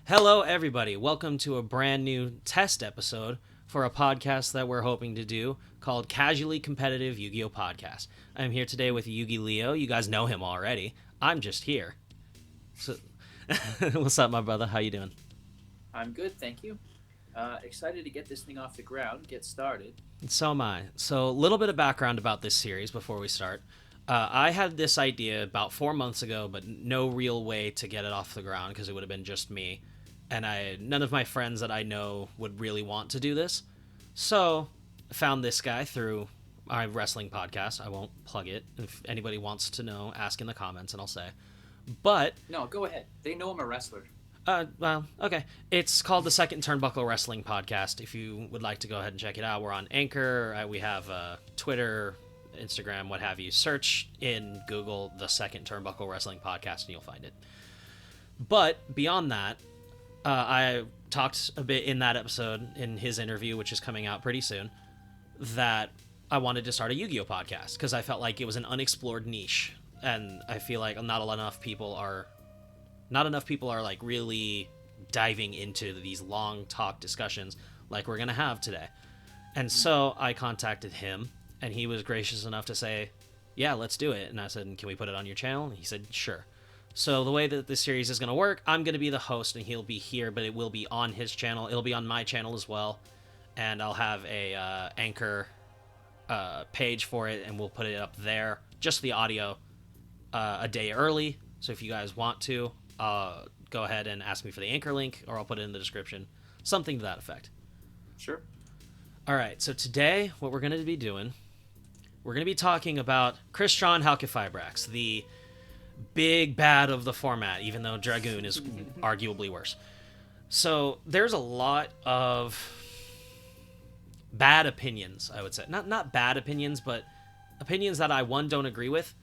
Hello, everybody. Welcome to a brand new test episode for a podcast that we're hoping to do called Casually Competitive Yu-Gi-Oh! Podcast. I'm here today with Yugi Leo. You guys know him already. I'm just here. So, what's up, my brother? How you doing? I'm good, thank you. Excited to get this thing off the ground, get started. So am I. So, a little bit of background about this series before we start. I had this idea about 4 months ago, but no real way to get it off the ground because it would have been just me. And none of my friends that I know would really want to do this. So, I found this guy through my wrestling podcast. I won't plug it. If anybody wants to know, ask in the comments and I'll say. But No, go ahead. They know I'm a wrestler. well, okay. It's called the Second Turnbuckle Wrestling Podcast. If you would like to go ahead and check it out, we're on Anchor. We have Twitter, Instagram, what have you. Search in Google the Second Turnbuckle Wrestling Podcast and you'll find it. But beyond that, I talked a bit in that episode, in his interview, which is coming out pretty soon, that I wanted to start a Yu-Gi-Oh podcast because I felt like it was an unexplored niche. And I feel like not enough people are like really diving into these long talk discussions like we're gonna have today. And so I contacted him and he was gracious enough to say, yeah, let's do it. And I said, can we put it on your channel? And he said, sure. So the way that this series is going to work, I'm going to be the host and he'll be here, but it will be on his channel. It'll be on my channel as well. And I'll have a Anchor page for it and we'll put it up there, just the audio, a day early. So if you guys want to, go ahead and ask me for the Anchor link, or I'll put it in the description. Something to that effect. Sure. All right, so today, what we're going to be doing, we're going to be talking about Crystron Halqifibrax, the big bad of the format, even though Dragoon is arguably worse. So there's a lot of bad opinions, I would say. Not bad opinions, but opinions that I, one, don't agree with,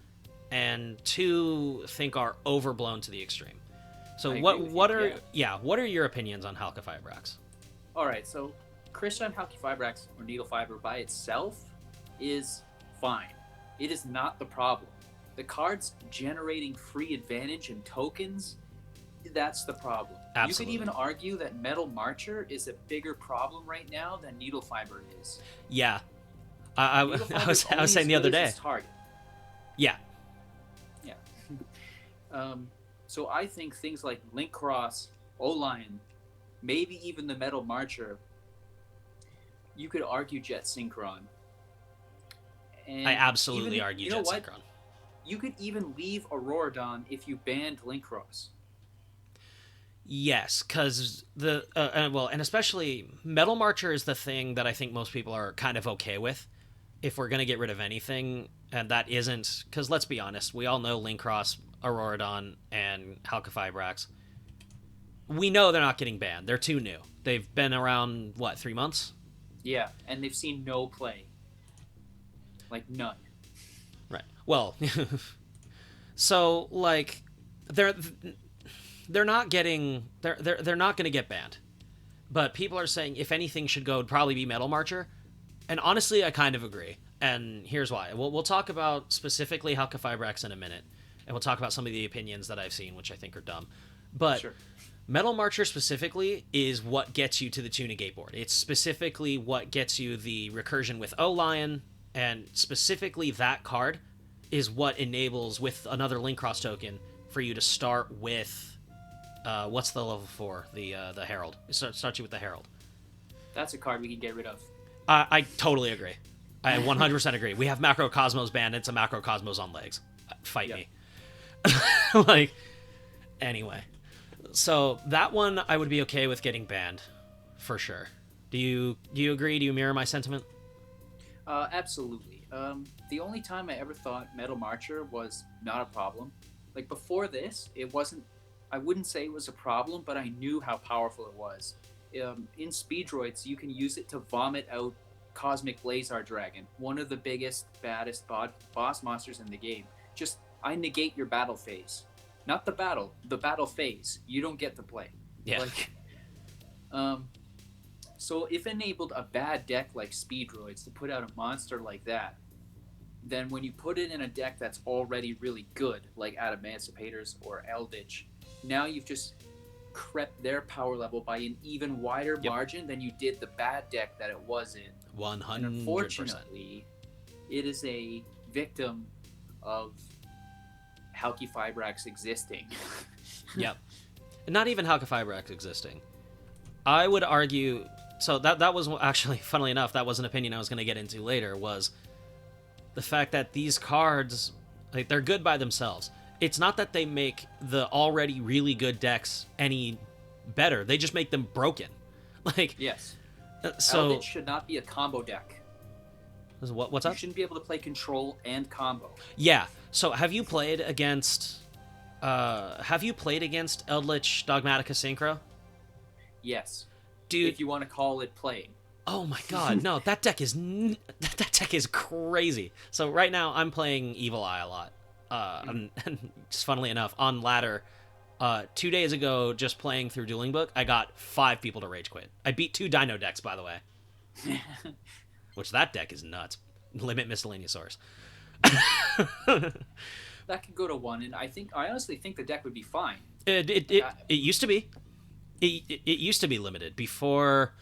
and two, think are overblown to the extreme. So what are your opinions on Halqifibrax? All right, so Crystron Halqifibrax or needle fiber by itself is fine. It is not the problem. The cards generating free advantage and tokens, that's the problem. Absolutely. You could even argue that Metal Marcher is a bigger problem right now than needle fiber is. Yeah, I was saying the other day. Target. Yeah. Yeah. So I think things like Link Cross, O-Lion, maybe even the Metal Marcher, you could argue Jet Synchron. And I absolutely argue Jet Synchron. You could even leave Auroradon if you banned Link Cross. Yes, because and especially Metal Marcher is the thing that I think most people are kind of okay with. If we're gonna get rid of anything, and that isn't, because let's be honest, we all know Link Cross, Auroradon, and Halqifibrax. We know they're not getting banned. They're too new. They've been around, 3 months? Yeah, and they've seen no play. Like, none. Right. Well, so, they're not getting... They're not going to get banned. But people are saying if anything should go, it'd probably be Metal Marcher. And honestly, I kind of agree. And here's why. We'll talk about specifically Halqifibrax in a minute. And we'll talk about some of the opinions that I've seen, which I think are dumb. But sure. Metal Marcher specifically is what gets you to the Tuna Gate board. It's specifically what gets you the recursion with O-Lion. And specifically that card is what enables, with another Link Cross token, for you to start with... what's the level 4? The Herald. It starts you with the Herald. That's a card we can get rid of. I totally agree. I 100% agree. We have Macrocosmos banned. It's a Macrocosmos on legs. Fight me. Anyway. So that one I would be okay with getting banned, for sure. Do you agree? Do you mirror my sentiment? Absolutely. The only time I ever thought Metal Marcher was not a problem, like before this, it wasn't. I wouldn't say it was a problem, but I knew how powerful it was. In Speedroids, you can use it to vomit out Cosmic Blazar Dragon, one of the biggest, baddest boss monsters in the game. Just, I negate your battle phase. Not the battle phase. You don't get to play. Yeah. So if enabled a bad deck like Speedroids to put out a monster like that, then when you put it in a deck that's already really good, like Adamancipators or Eldritch, now you've just crept their power level by an even wider margin than you did the bad deck that it was in. 100%. And unfortunately, it is a victim of Halqifibrax existing. Yep. And not even Halqifibrax existing. I would argue... So that was actually, funnily enough, that was an opinion I was going to get into later, was the fact that these cards, like, they're good by themselves. It's not that they make the already really good decks any better. They just make them broken. Like, yes. So Eldritch should not be a combo deck. What's You up? shouldn't be able to play control and combo. Yeah. So have you played against Eldritch Dogmatica Synchro? Yes. Dude, if you want to call it playing. Oh my god, no, that deck is crazy. So right now I'm playing Evil Eye a lot. And just funnily enough, on ladder, 2 days ago, just playing through Dueling Book, I got 5 people to rage quit. I beat 2 Dino decks, by the way. Which that deck is nuts. Limit Miscellaneous Source. That could go to 1, and I honestly think the deck would be fine. It used to be. It used to be limited before.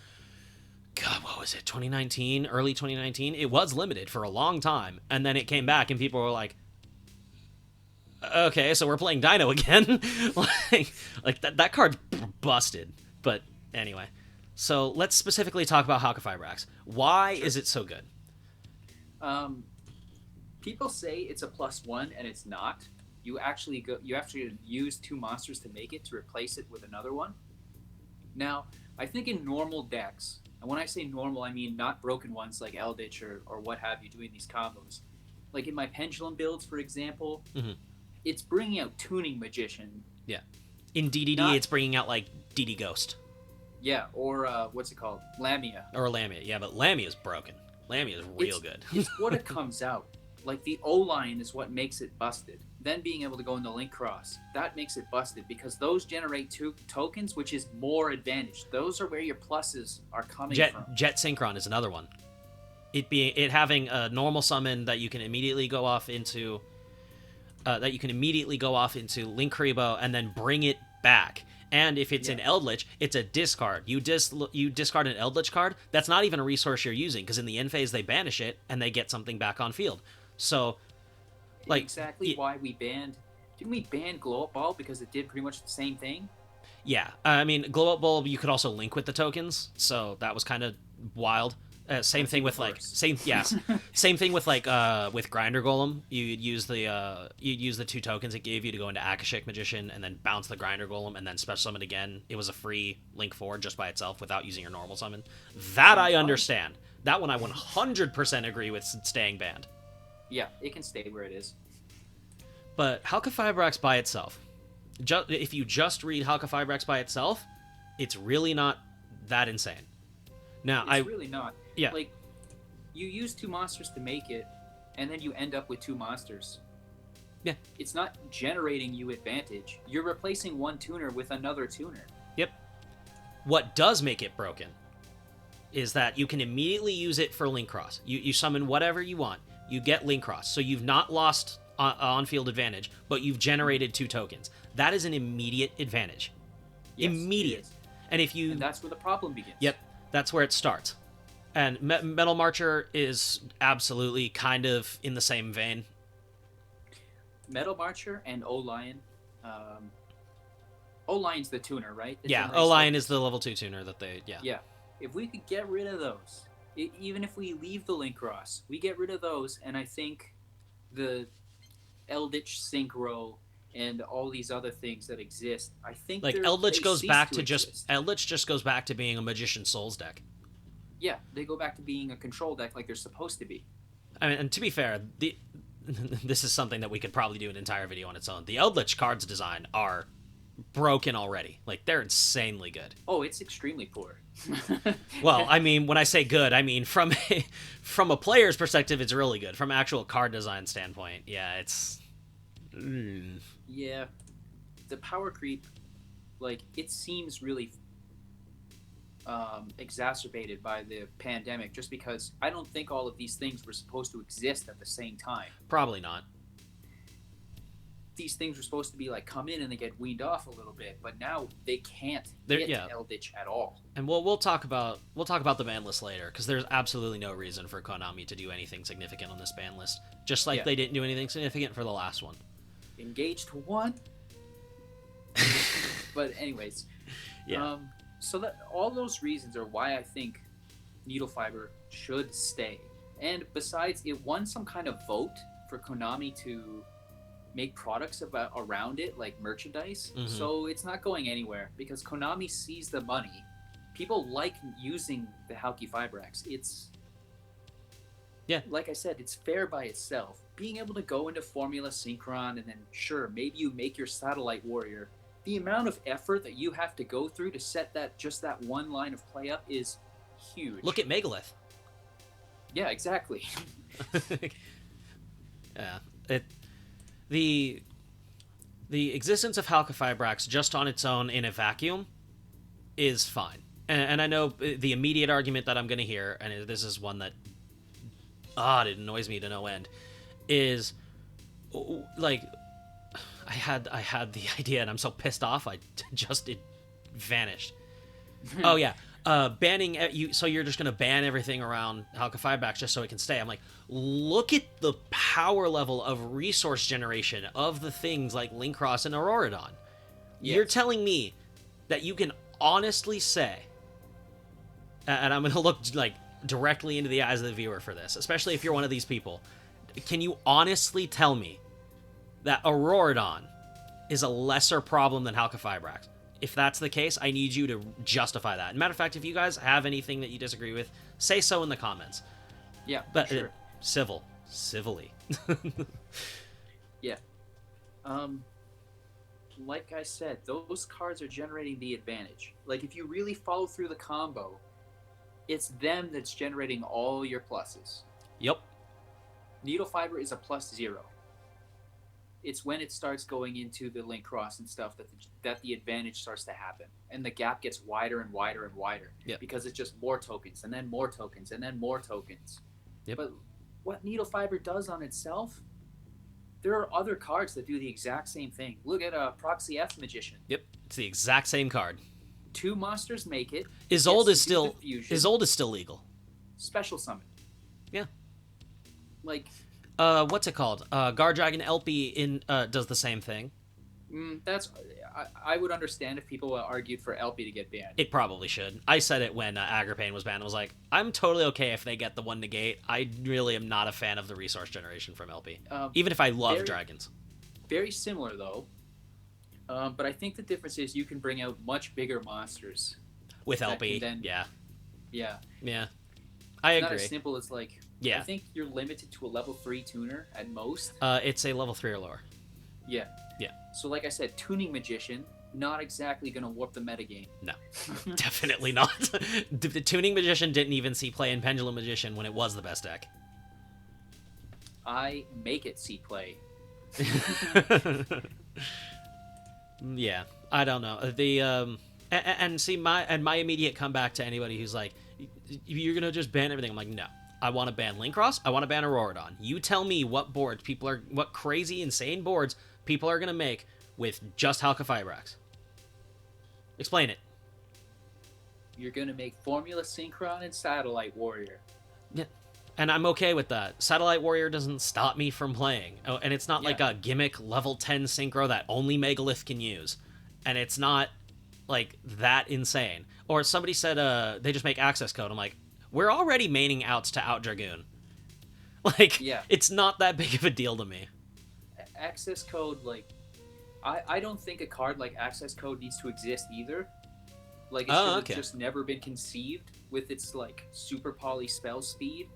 God, what was it? 2019, early 2019. It was limited for a long time, and then it came back, and people were like, "Okay, so we're playing Dino again." like that card's busted. But anyway, so let's specifically talk about Halqifibrax. Why is it so good? People say it's a +1, and it's not. You actually use 2 monsters to make it to replace it with another one. Now, I think in normal decks, and when I say normal, I mean not broken ones like Eldritch or what have you doing these combos. Like in my Pendulum builds, for example, it's bringing out Tuning Magician. Yeah. In DDD, it's bringing out like DD Ghost. Yeah, or what's it called? Lamia. Or Lamia, yeah, but Lamia's broken. Lamia is real good. It's what it comes out. Like the O-line is what makes it busted. Then being able to go into Link Cross, that makes it busted because those generate 2 tokens, which is more advantage. Those are where your pluses are coming from. Jet Synchron is another one. It having a normal summon that you can immediately go off into Link Kribo and then bring it back. And if it's an Eldritch, it's a discard. You discard an Eldritch card, that's not even a resource you're using, because in the end phase they banish it and they get something back on field. So, like, exactly why we banned. Didn't we ban Glow Up Ball because it did pretty much the same thing? Yeah, I mean, Glow Up Bulb you could also link with the tokens, so that was kind of wild. Same thing with with Grinder Golem. You'd use the 2 tokens it gave you to go into Akashic Magician and then bounce the Grinder Golem and then special summon again. It was a free link 4 just by itself without using your normal summon. That I understand. That one I 100% agree with staying banned. Yeah, it can stay where it is. But Halqifibrax by itself, if you just read Halqifibrax by itself, it's really not that insane. Now, it's really not. Yeah. Like, you use 2 monsters to make it, and then you end up with 2 monsters. Yeah. It's not generating you advantage. You're replacing one tuner with another tuner. Yep. What does make it broken is that you can immediately use it for Link Cross. You summon whatever you want. You get Link Cross. So you've not lost on-field advantage, but you've generated 2 tokens. That is an immediate advantage. Yes, immediate. And that's where the problem begins. Yep. That's where it starts. And Metal Marcher is absolutely kind of in the same vein. Metal Marcher and O-Lion. O-Lion's the tuner, right? O-Lion is the level 2 tuner that they... Yeah. Yeah. If we could get rid of those, even if we leave the Link Cross, we get rid of those, and I think the Eldritch Synchro and all these other things that exist, I think like Eldritch goes back to Eldritch just goes back to being a Magician Souls deck. Yeah, they go back to being a control deck like they're supposed to be. I mean, and to be fair, this is something that we could probably do an entire video on its own. The Eldritch cards design are broken already. Like, they're insanely good. Oh, it's extremely poor. Well, I mean, when I say good, I mean from a player's perspective, it's really good. From actual card design standpoint, yeah, it's... Yeah, the power creep, like, it seems really exacerbated by the pandemic, just because I don't think all of these things were supposed to exist at the same time. Probably not. these things were supposed to be like come in and they get weaned off a little bit, but now they can't They're- hit yeah. Eldritch at all. And we'll talk about the ban list later, because there's absolutely no reason for Konami to do anything significant on this ban list, just like Yeah. they didn't do anything significant for the last one. Engaged to one. But anyways, Yeah. so that all those reasons are why I think needle fiber should stay. And besides, it won some kind of vote for Konami to make products around it, like merchandise. Mhm. So it's not going anywhere because Konami sees the money. People like using the Halqifibrax. It's like I said, it's fair by itself. Being able to go into Formula Synchron and then sure, maybe you make your Satellite Warrior. The amount of effort that you have to go through to set that one line of play up is huge. Look at Megalith. Yeah, exactly. Yeah. The existence of Halqifibrax just on its own in a vacuum is fine. And I know the immediate argument that I'm going to hear, and this is one that it annoys me to no end, is like I had the idea and I'm so pissed off it vanished. Oh yeah. Banning you, so you're just gonna ban everything around Halqifibrax just so it can stay. I'm like, look at the power level of resource generation of the things like Linkross and Auroradon. Yes. You're telling me that you can honestly say, and I'm gonna look like directly into the eyes of the viewer for this, especially if you're one of these people. Can you honestly tell me that Auroradon is a lesser problem than Halqifibrax? If that's the case, I need you to justify that. Matter of fact, if you guys have anything that you disagree with, say so in the comments. Yeah, But sure. civilly. Yeah. Like I said, those cards are generating the advantage. Like, if you really follow through the combo, it's them that's generating all your pluses. Yep. Needle Fiber is a +0. It's when it starts going into the link cross and stuff that the advantage starts to happen. And the gap gets wider and wider and wider. Yep. Because it's just more tokens, and then more tokens, and then more tokens. Yep. But what Needle Fiber does on itself, there are other cards that do the exact same thing. Look at Proxy F Magician. Yep. It's the exact same card. 2 monsters make it. Isolde Gets is to do still the fusion. Isolde is still legal. Special summon. Yeah. Like, what's it called? Guard Dragon LP does the same thing. I would understand if people argued for LP to get banned. It probably should. I said it when Agripane was banned. I was like, I'm totally okay if they get the 1 negate. I really am not a fan of the resource generation from LP. Even if I love dragons. Very similar, though. But I think the difference is you can bring out much bigger monsters. With LP, yeah. Yeah. Yeah. I agree. Not as simple as, like... Yeah. I think you're limited to a level 3 tuner at most. It's a level 3 or lower. Yeah. Yeah. So, like I said, Tuning Magician, not exactly going to warp the metagame. No. Definitely not. The Tuning Magician didn't even see play in Pendulum Magician when it was the best deck. I make it see play. Yeah. I don't know. My immediate comeback to anybody who's like, you're going to just ban everything. I'm like, no. I want to ban Linkross. I want to ban Auroradon. You tell me what crazy, insane boards people are going to make with just Halqifibrax. Explain it. You're going to make Formula Synchron and Satellite Warrior. Yeah. And I'm okay with that. Satellite Warrior doesn't stop me from playing. Oh, and it's not like a gimmick level 10 synchro that only Megalith can use. And it's not like that insane. Or somebody said they just make access code. I'm like, we're already maining outs to Out Dragoon. Like, it's not that big of a deal to me. Access code, like, I don't think a card like access code needs to exist either. Like, it should have just never been conceived with its, like, super poly spell speed.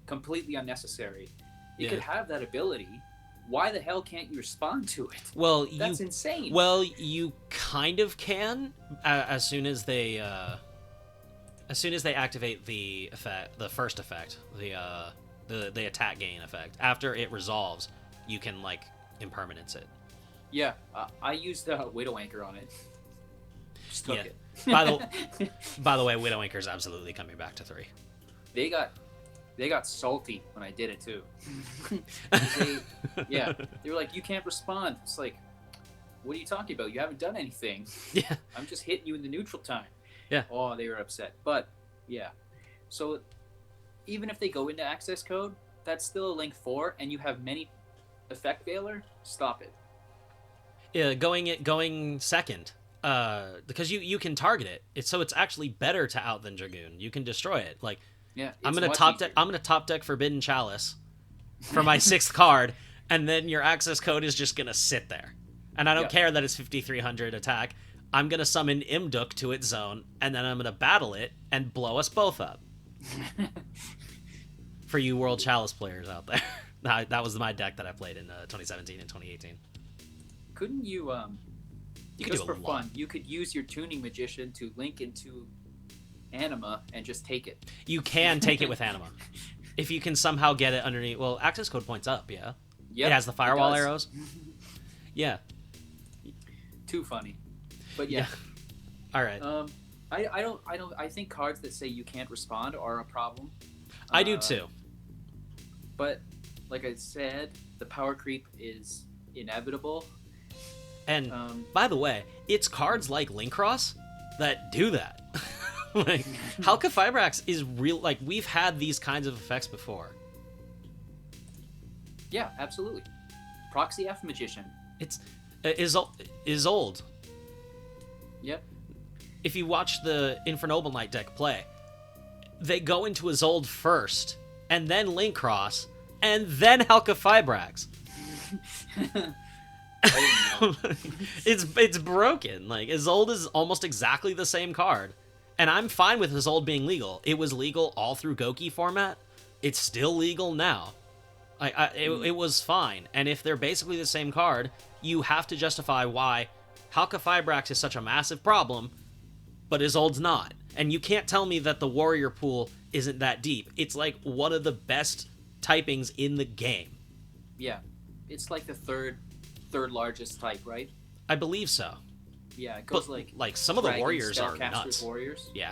Completely unnecessary. It could have that ability. Why the hell can't you respond to it? Well, that's insane. Well, you kind of can as soon as they activate the effect, the first effect, the attack gain effect. After it resolves, you can like impermanence it. Yeah, I used Widow Anchor on it. Just took it. By the way, Widow Anchor is absolutely coming back to 3. They got they got salty when I did it too. They were like, "You can't respond." It's like, what are you talking about? You haven't done anything. Yeah. I'm just hitting you in the neutral time. Yeah. Oh, they were upset. But yeah, so even if they go into access code, that's still a link 4, and you have many effect veiler. Stop it. Yeah, going second. Because you can target it. It's actually better to out than Dragoon. You can destroy it. Like, Yeah, I'm gonna top deck Forbidden Chalice for my 6th card, and then your access code is just gonna sit there. And I don't care that it's 5300 attack. I'm gonna summon Imduk to its zone, and then I'm gonna battle it and blow us both up. For you World Chalice players out there, that was my deck that I played in 2017 and 2018. Couldn't you You could just do a for lot. fun, you could use your Tuning Magician to link into Anima and just take it. You can take it with Anima. If you can somehow get it underneath... Well, access code points up, yeah? Yep, it has the firewall does. arrows? Yeah. Too funny. But yeah. All right. I think cards that say you can't respond are a problem. I do too. But like I said, the power creep is inevitable. And by the way, it's cards like Linkross that do that. Like, Halqifibrax is real. Like, we've had these kinds of effects before. Yeah, absolutely. Proxy F Magician. Is old. Yep. If you watch the Infernoble Knight deck play, they go into Isolde first, and then Linkross, and then Halqifibrax. It's broken. Like, Isolde is almost exactly the same card, and I'm fine with Isolde being legal. It was legal all through Goki format. It's still legal now. It was fine. And if they're basically the same card, you have to justify why Halqifibrax is such a massive problem, but Isolde's not. And you can't tell me that the warrior pool isn't that deep. It's like one of the best typings in the game. Yeah, it's like the third largest type, right? I believe so. Yeah, it goes but, like some of the warriors are nuts. Warriors. Yeah,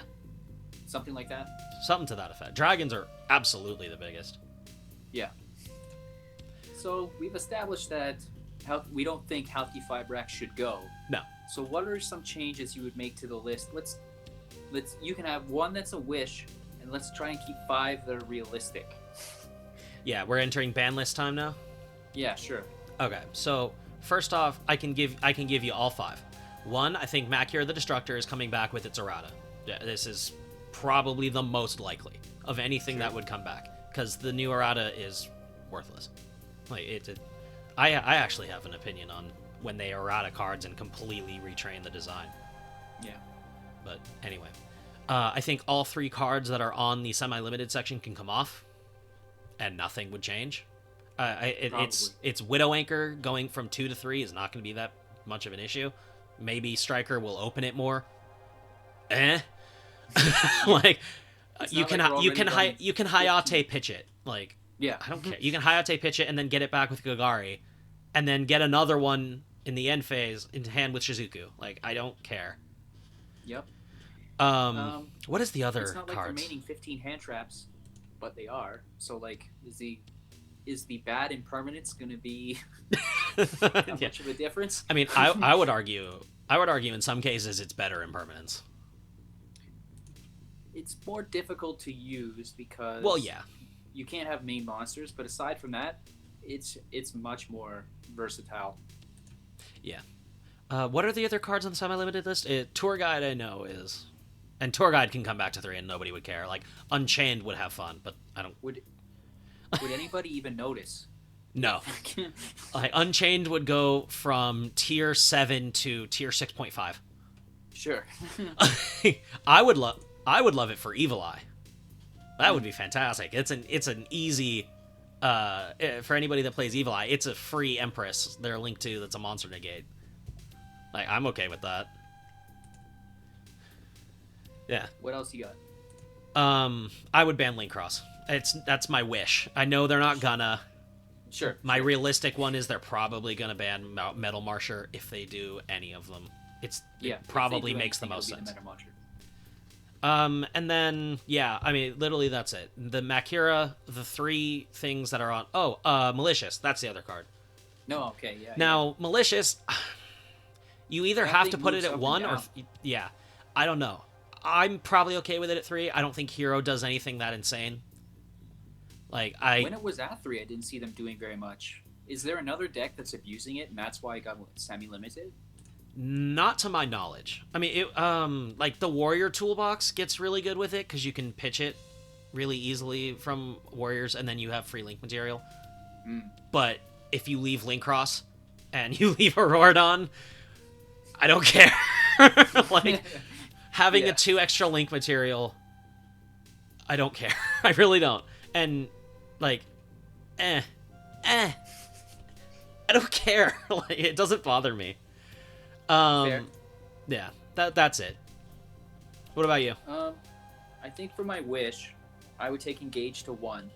something like that. Something to that effect. Dragons are absolutely the biggest. Yeah. So we've established that we don't think Halqifibrax should go. No. So what are some changes you would make to the list? Let's you can have one that's a wish, and let's try and keep 5 that are realistic. Yeah, we're entering ban list time now. Yeah, sure. Okay, so first off, I can give you all 5. 1, I think Macura the Destructor is coming back with its errata. Yeah, this is probably the most likely of anything that would come back, because the new errata is worthless. Like I actually have an opinion on when they errata cards and completely retrain the design. Yeah. But anyway, I think all 3 cards that are on the semi-limited section can come off, and nothing would change. It's Widow Anchor going from 2 to 3 is not going to be that much of an issue. Maybe Striker will open it more. Like you can Hayate pitch it. Like, yeah, I don't care. You can Hayate pitch it and then get it back with Gagari, and then get another one in the end phase in hand with Shizuku. Like, I don't care. Yep. What is the other it's not like cards? remaining 15 hand traps, but they are. So like, is the bad impermanence going to be that much of a difference? I mean, I would argue in some cases it's better impermanence. It's more difficult to use because you can't have main monsters, but aside from that, it's much more versatile. Yeah. What are the other cards on the semi-limited list? Tour Guide I know is, and Tour Guide can come back to 3 and nobody would care. Like, Unchained would have fun, but I don't. Would anybody even notice? No. Like, Unchained would go from tier 7 to tier 6.5. Sure. I would love it for Evil Eye. That would be fantastic. It's an easy for anybody that plays Evil Eye. It's a free Empress they're linked to that's a monster negate. Like, I'm okay with that. Yeah. What else you got? I would ban Linkross. That's my wish. I know they're not gonna. Sure. My realistic one is they're probably gonna ban Metal Marsher if they do any of them. It probably makes the most sense. And then, yeah, I mean, literally that's it. The Makira, the 3 things that are on... Oh, Malicious. That's the other card. No, okay, yeah, yeah. Now, Malicious, you either That have thing to put it moves at up and 1 or... down. Yeah, I don't know. I'm probably okay with it at 3. I don't think Hero does anything that insane. Like, When it was at 3, I didn't see them doing very much. Is there another deck that's abusing it, and that's why it got semi-limited? Not to my knowledge. I mean, like, the Warrior Toolbox gets really good with it, because you can pitch it really easily from Warriors, and then you have free link material. But if you leave Link Cross, and you leave Auroradon, I don't care. Like, having a 2 extra link material, I don't care. I really don't. And, like, I don't care. Like, it doesn't bother me. Fair. Yeah, that's it. What about you? I think for my wish, I would take Engage to 1.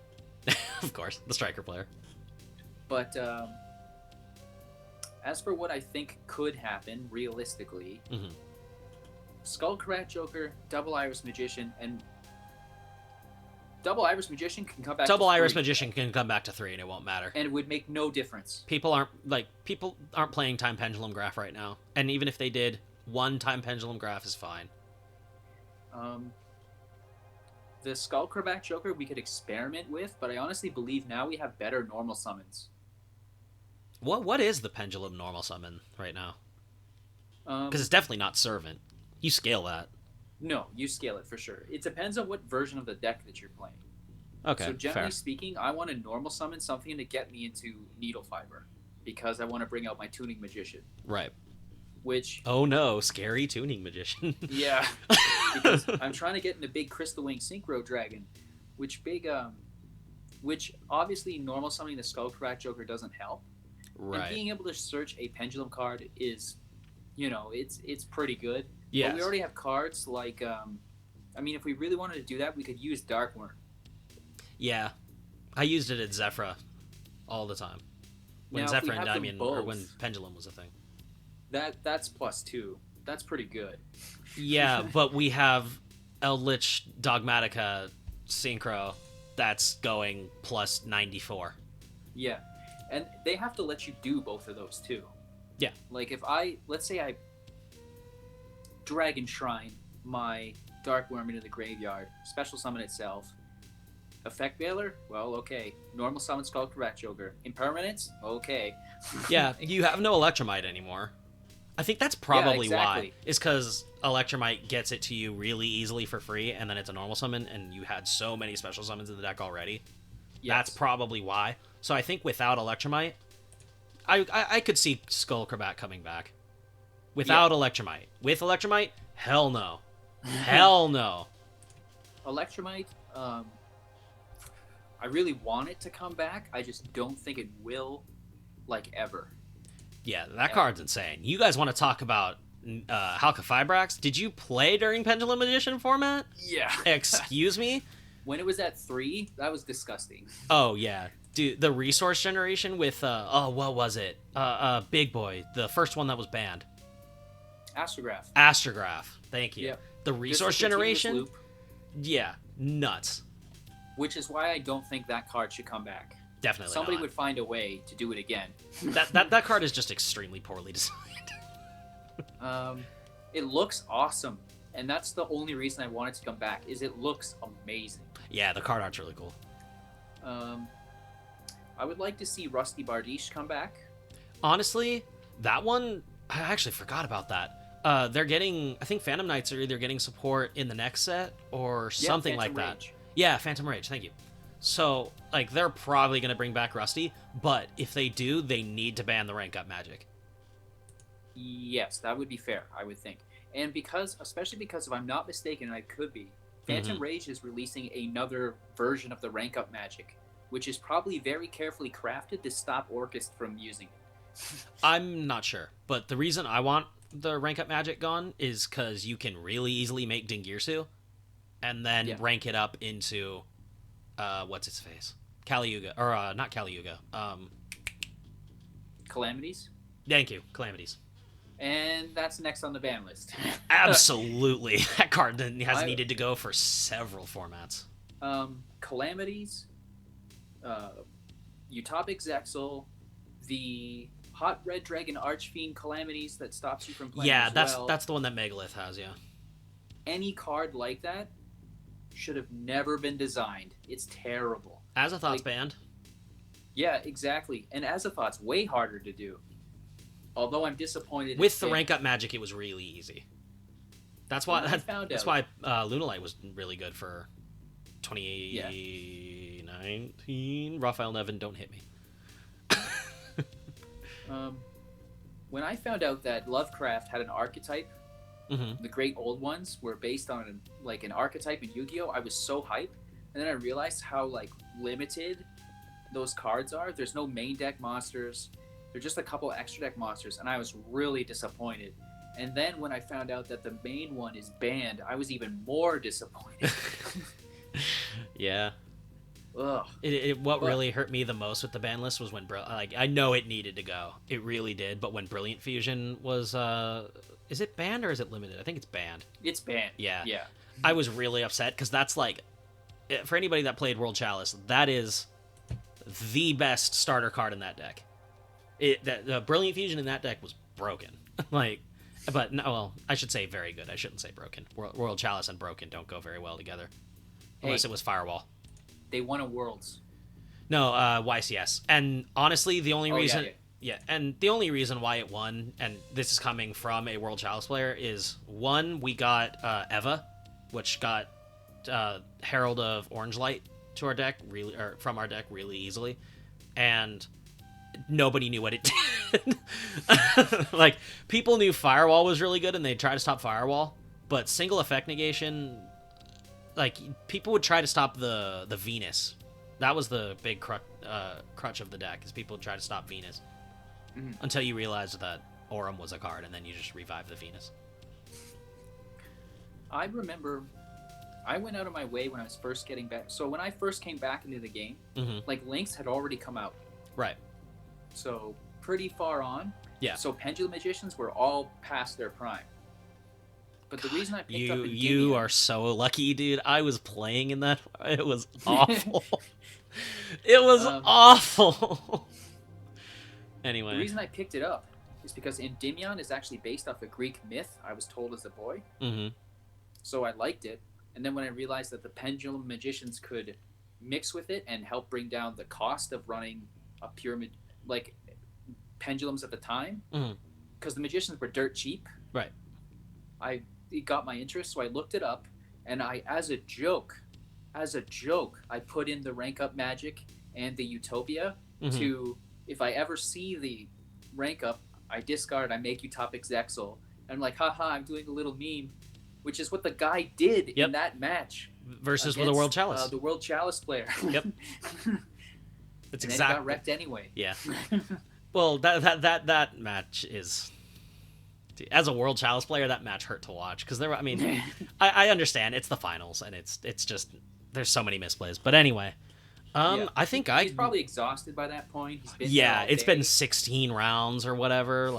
Of course, the striker player. But as for what I think could happen, realistically, Skullcrat Joker, Double Iris Magician, and Double Iris Magician can come back Double to Iris 3, Magician can come back to 3 and it won't matter. and it would make no difference. People aren't playing Time Pendulum Graph right now. And even if they did, 1 Time Pendulum Graph is fine. The Skullcrat Joker we could experiment with, but I honestly believe now we have better normal summons. What is the Pendulum normal summon right now? Um, Because it's definitely not Servant. You scale that. No, you scale it for sure. It depends on what version of the deck that you're playing. Okay, So generally fair. speaking, I want to normal summon something to get me into Needle Fiber, because I want to bring out my Tuning Magician. Right. Which, Oh no, scary Tuning Magician. yeah, because I'm trying to get into big Crystal Wing Synchro Dragon, which obviously normal summoning the Skullcrat Joker doesn't help. Right. And being able to search a Pendulum card is, it's pretty good. Yes. But we already have cards like, if we really wanted to do that, we could use Darkworm. Yeah. I used it at Zephyra all the time. When Now, if we Zephyr and have them Diamond, or both- when Pendulum was a thing. That's +2. That's pretty good. Yeah, but we have Eldritch Dogmatica Synchro that's going +94. Yeah, and they have to let you do both of those too. Yeah. Like let's say I Dragon Shrine my Darkworm into the graveyard, special summon itself. Effect Veiler? Well, okay. Normal summon Skullcrat Joker. Impermanence? Okay. Yeah, you have no Electromite anymore. I think that's probably exactly. why. Is because Electromite gets it to you really easily for free, and then it's a normal summon, and you had so many special summons in the deck already. Yes. That's probably why. So I think without Electromite, I could see Skullcrabat coming back. Without Electromite. With Electromite, hell no. Hell no. Electromite, I really want it to come back. I just don't think it will, like, ever. Yeah, that card's insane. You guys want to talk about Halqifibrax? Did you play during Pendulum Edition format? Yeah. Excuse me? When it was at 3, that was disgusting. Oh, yeah. Dude, the resource generation with, what was it? Big Boy, the first one that was banned. Astrograph. Astrograph. Thank you. Yep. The resource Just a continuous generation? loop, Yeah, nuts. which is why I don't think that card should come back. Definitely Somebody not. would find a way to do it again. That card is just extremely poorly designed. It looks awesome, and that's the only reason I want it to come back. Is it looks amazing. Yeah, the card art's really cool. I would like to see Rusty Bardiche come back. Honestly, that one, I actually forgot about that. They're getting, I think Phantom Knights are either getting support in the next set or something like Phantom that. Rage. Yeah, Phantom Rage, thank you. So, like, they're probably going to bring back Rusty, but if they do, they need to ban the rank up magic. Yes, that would be fair, I would think. And especially because if I'm not mistaken, and I could be, Phantom Rage is releasing another version of the rank up magic, which is probably very carefully crafted to stop Orcust from using it. I'm not sure, but the reason I want the rank up magic gone is because you can really easily make Dingirsu and then rank it up into, what's its face? Caliuga, or not Caliuga. Calamities? Thank you, Calamities. And that's next on the ban list. Absolutely. That card has I needed to go for several formats. Calamities, uh, Utopic Zexal, the Hot Red Dragon Archfiend Calamities that stops you from playing Yeah, as that's well. that's the one that Megalith has, yeah. Any card like that should have never been designed. It's terrible. Azathoth's banned. Yeah, exactly. And Azathoth's way harder to do. Although I'm disappointed. With the rank up magic, it was really easy. That's why Lunalite was really good for 2019. Raphael Nevin, don't hit me. When I found out that Lovecraft had an archetype, the Great Old Ones were based on an archetype in Yu-Gi-Oh, I was so hyped. And then I realized how limited those cards are. There's no main deck monsters. They're just a couple extra deck monsters, and I was really disappointed. And then when I found out that the main one is banned, I was even more disappointed. Yeah. Ugh. What really hurt me the most with the ban list was when I know it needed to go. It really did, but when Brilliant Fusion was is it banned or is it limited? I think it's banned. It's banned. Yeah. Yeah. I was really upset because that's for anybody that played World Chalice, that is the best starter card in that deck. The Brilliant Fusion in that deck was broken. But no, well, I should say very good. I shouldn't say broken. World Chalice and broken don't go very well together. Unless it was Firewall. They won a Worlds. No, YCS. And honestly, the only reason... Yeah. And the only reason why it won, and this is coming from a World Chalice player, is one, we got Eva, which got Herald of Orange Light to our deck, from our deck really easily. And nobody knew what it did. People knew Firewall was really good and they'd try to stop Firewall, but single effect negation, people would try to stop the Venus. That was the big crutch of the deck, is people would try to stop Venus. Until you realized that Aurum was a card, and then you just revive the Venus. I remember I went out of my way when I was first getting back. So when I first came back into the game, Lynx had already come out. Right. So pretty far on. Yeah. So Pendulum Magicians were all past their prime. But the reason I picked up Endymion... You are so lucky, dude. I was playing in that. It was awful. It was awful. Anyway. The reason I picked it up is because Endymion is actually based off a Greek myth I was told as a boy. So I liked it. And then when I realized that the Pendulum Magicians could mix with it and help bring down the cost of running a pyramid, pendulums at the time, because the Magicians were dirt cheap. Right. It got my interest, so I looked it up, and as a joke, I put in the rank up magic and the Utopia to, if I ever see the rank up, I discard, I make Utopic Zexal. And I'm like, haha, I'm doing a little meme, which is what the guy did in that match. Versus with a World Chalice. The World Chalice player. Yep. That's exactly. And it got wrecked anyway. Yeah. Well, that match is... As a World Chalice player, that match hurt to watch. Because I understand. It's the finals, and it's just... There's so many misplays. But anyway... I think he's probably exhausted by that point. He's been it's been 16 rounds or whatever,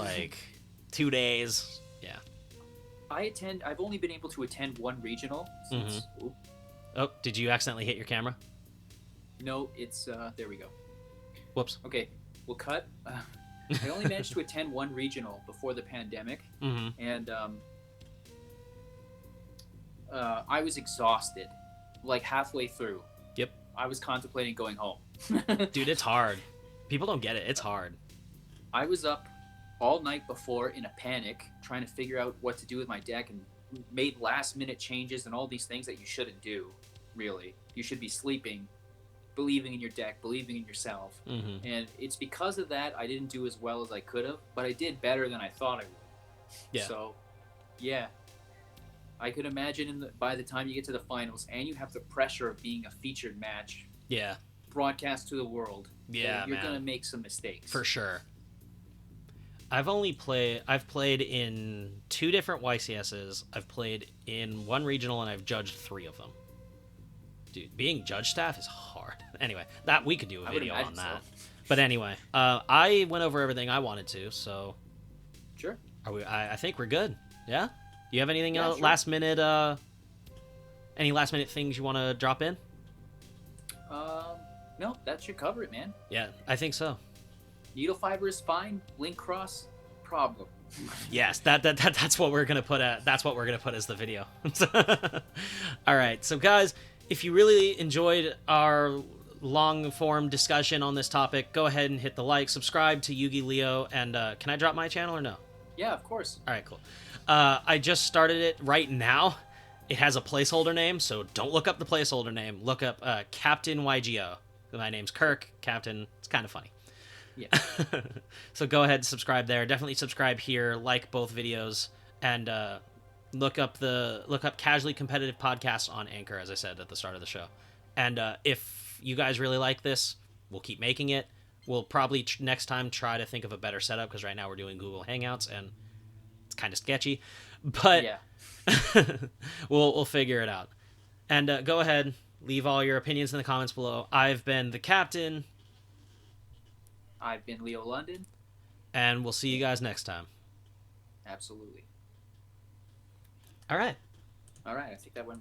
2 days. Yeah. I've only been able to attend one regional since... Oh, did you accidentally hit your camera? No, it's... there we go. Whoops. Okay, we'll cut. I only managed to attend one regional before the pandemic, and I was exhausted, halfway through. Yep. I was contemplating going home. Dude, it's hard. People don't get it. It's hard. I was up all night before in a panic, trying to figure out what to do with my deck, and made last-minute changes and all these things that you shouldn't do, really. You should be sleeping, believing in your deck, believing in yourself. And it's because of that I didn't do as well as I could have, but I did better than I thought I would. Yeah. So, yeah. I could imagine by the time you get to the finals and you have the pressure of being a featured match, broadcast to the world, you're going to make some mistakes. For sure. I've played in 2 different YCSs. I've played in 1 regional, and I've judged 3 of them. Dude, being judge staff is hard. Anyway, that we could do a video on that. But anyway, I went over everything I wanted to, so... Sure. I think we're good. Yeah. Do you have anything Yeah, else, sure. last minute? Any last minute things you want to drop in? No, that should cover it, man. Yeah, I think so. Needle fiber is fine. Link cross, problem. Yes, that's what we're gonna put at. That's what we're gonna put as the video. All right, so guys, if you really enjoyed our long form discussion on this topic, go ahead and hit the like, subscribe to Yugi Leo, and can I drop my channel or no? Yeah, of course. All right, cool. I just started it right now. It has a placeholder name, so don't look up the placeholder name. Look up Captain YGO. My name's Kirk. Captain. It's kind of funny. Yeah. So go ahead and subscribe there. Definitely subscribe here, like both videos, and look up Casually Competitive Podcast on Anchor, as I said at the start of the show. And if you guys really like this, we'll keep making it. We'll probably next time try to think of a better setup, because right now we're doing Google Hangouts and it's kind of sketchy. But Yeah. we'll figure it out. And go ahead, leave all your opinions in the comments below. I've been the Captain. I've been Leo London. And we'll see you guys next time. Absolutely. All right. All right, I think that went